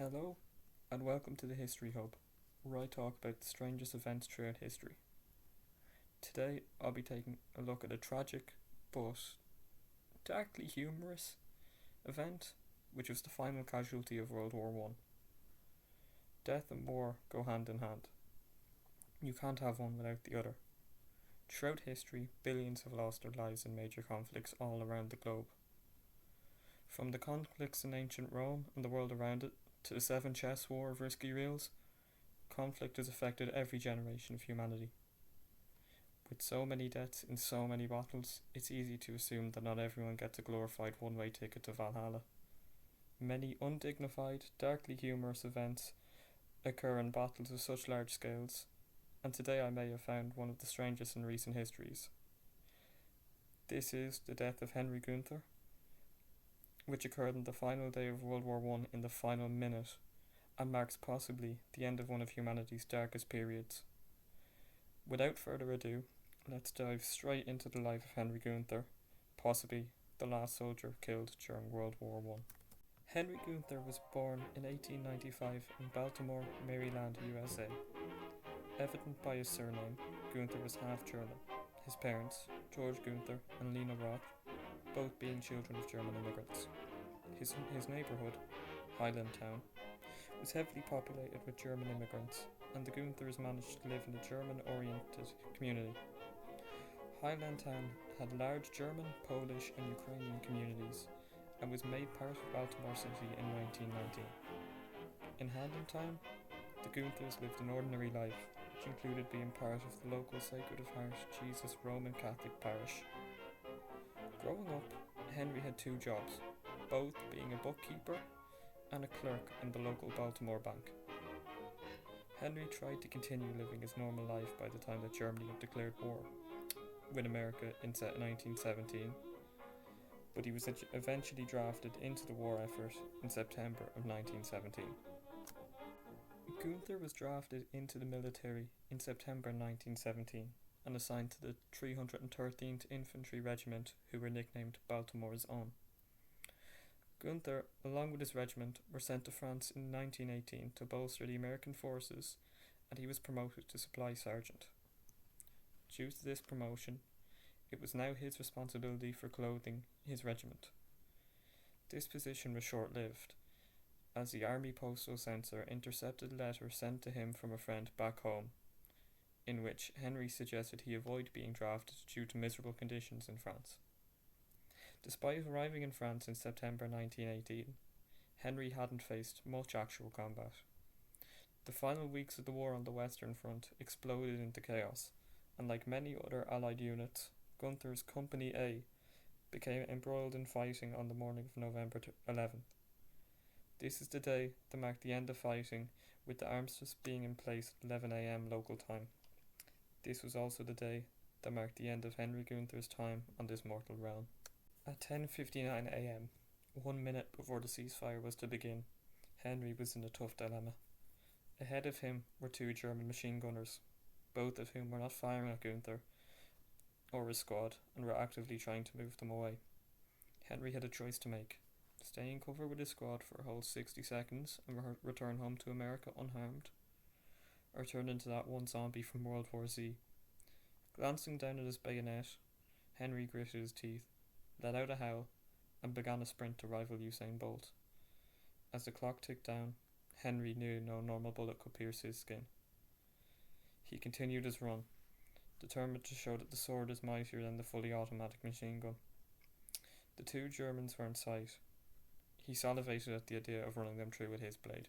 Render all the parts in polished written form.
Hello, and welcome to the History Hub, where I talk about the strangest events throughout history. Today, I'll be taking a look at a tragic but darkly humorous event, which was the final casualty of World War One. Death and war go hand in hand. You can't have one without the other. Throughout history, billions have lost their lives in major conflicts all around the globe. From the conflicts in ancient Rome and the world around it, to the Seven Chess War of Risky Reels, conflict has affected every generation of humanity. With so many deaths in so many battles, it's easy to assume that not everyone gets a glorified one-way ticket to Valhalla. Many undignified, darkly humorous events occur in battles of such large scales, and today I may have found one of the strangest in recent histories. This is the death of Henry Gunther, which occurred on the final day of World War One in the final minute, and marks possibly the end of one of humanity's darkest periods. Without further ado, let's dive straight into the life of Henry Gunther, possibly the last soldier killed during World War One. Henry Gunther was born in 1895 in Baltimore, Maryland, USA. Evident by his surname, Gunther was half German. His parents, George Gunther and Lena Roth, both being children of German immigrants. His neighbourhood, Highland Town, was heavily populated with German immigrants, and the Gunthers managed to live in a German-oriented community. Highland Town had large German, Polish and Ukrainian communities, and was made part of Baltimore City in 1919. In Highland Town, the Gunthers lived an ordinary life, which included being part of the local Sacred of Heart Jesus Roman Catholic parish. Growing up, Henry had two jobs, both being a bookkeeper and a clerk in the local Baltimore bank. Henry tried to continue living his normal life by the time that Germany had declared war with America in 1917, but he was eventually drafted into the war effort in September of 1917. Gunther was drafted into the military in September 1917 and assigned to the 313th Infantry Regiment, who were nicknamed Baltimore's Own. Gunther, along with his regiment, were sent to France in 1918 to bolster the American forces, and he was promoted to supply sergeant. Due to this promotion, it was now his responsibility for clothing his regiment. This position was short-lived, as the Army Postal Censor intercepted a letter sent to him from a friend back home, in which Henry suggested he avoid being drafted due to miserable conditions in France. Despite arriving in France in September 1918, Henry hadn't faced much actual combat. The final weeks of the war on the Western Front exploded into chaos, and like many other Allied units, Gunther's Company A became embroiled in fighting on the morning of November 11th. This is the day that marked the end of fighting, with the armistice being in place at 11 a.m. local time. This was also the day that marked the end of Henry Gunther's time on this mortal realm. At 10:59 a.m., 1 minute before the ceasefire was to begin, Henry was in a tough dilemma. Ahead of him were two German machine gunners, both of whom were not firing at Gunther or his squad and were actively trying to move them away. Henry had a choice to make: stay in cover with his squad for a whole 60 seconds and return home to America unharmed, or turn into that one zombie from World War Z. Glancing down at his bayonet, Henry gritted his teeth, let out a howl, and began a sprint to rival Usain Bolt. As the clock ticked down, Henry knew no normal bullet could pierce his skin. He continued his run, determined to show that the sword is mightier than the fully automatic machine gun. The two Germans were in sight. He salivated at the idea of running them through with his blade.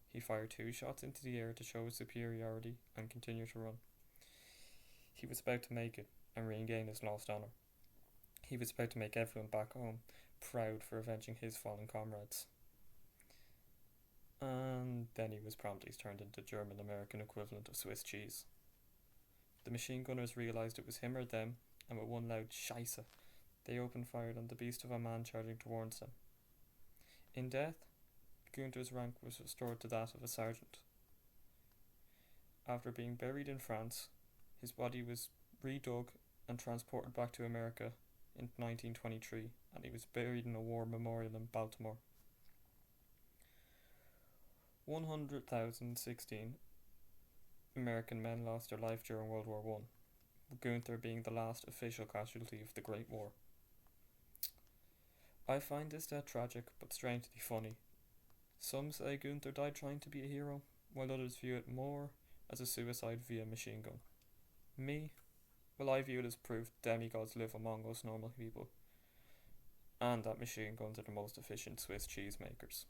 He fired 2 shots into the air to show his superiority and continued to run. He was about to make it and regain his lost honour. He was about to make everyone back home proud for avenging his fallen comrades. And then he was promptly turned into German-American equivalent of Swiss cheese. The machine gunners realised it was him or them, and with one loud "Scheisse," they opened fire on the beast of a man charging towards them. In death, Gunther's rank was restored to that of a sergeant. After being buried in France, his body was redug and transported back to America in 1923, and he was buried in a war memorial in Baltimore. 100,016 American men lost their life during World War One, with Gunther being the last official casualty of the Great War. I find this death tragic but strangely funny. Some say Gunther died trying to be a hero, while others view it more as a suicide via machine gun. Me? Well, I view it as proof demigods live among us normal people, and that machine guns are the most efficient Swiss cheese makers.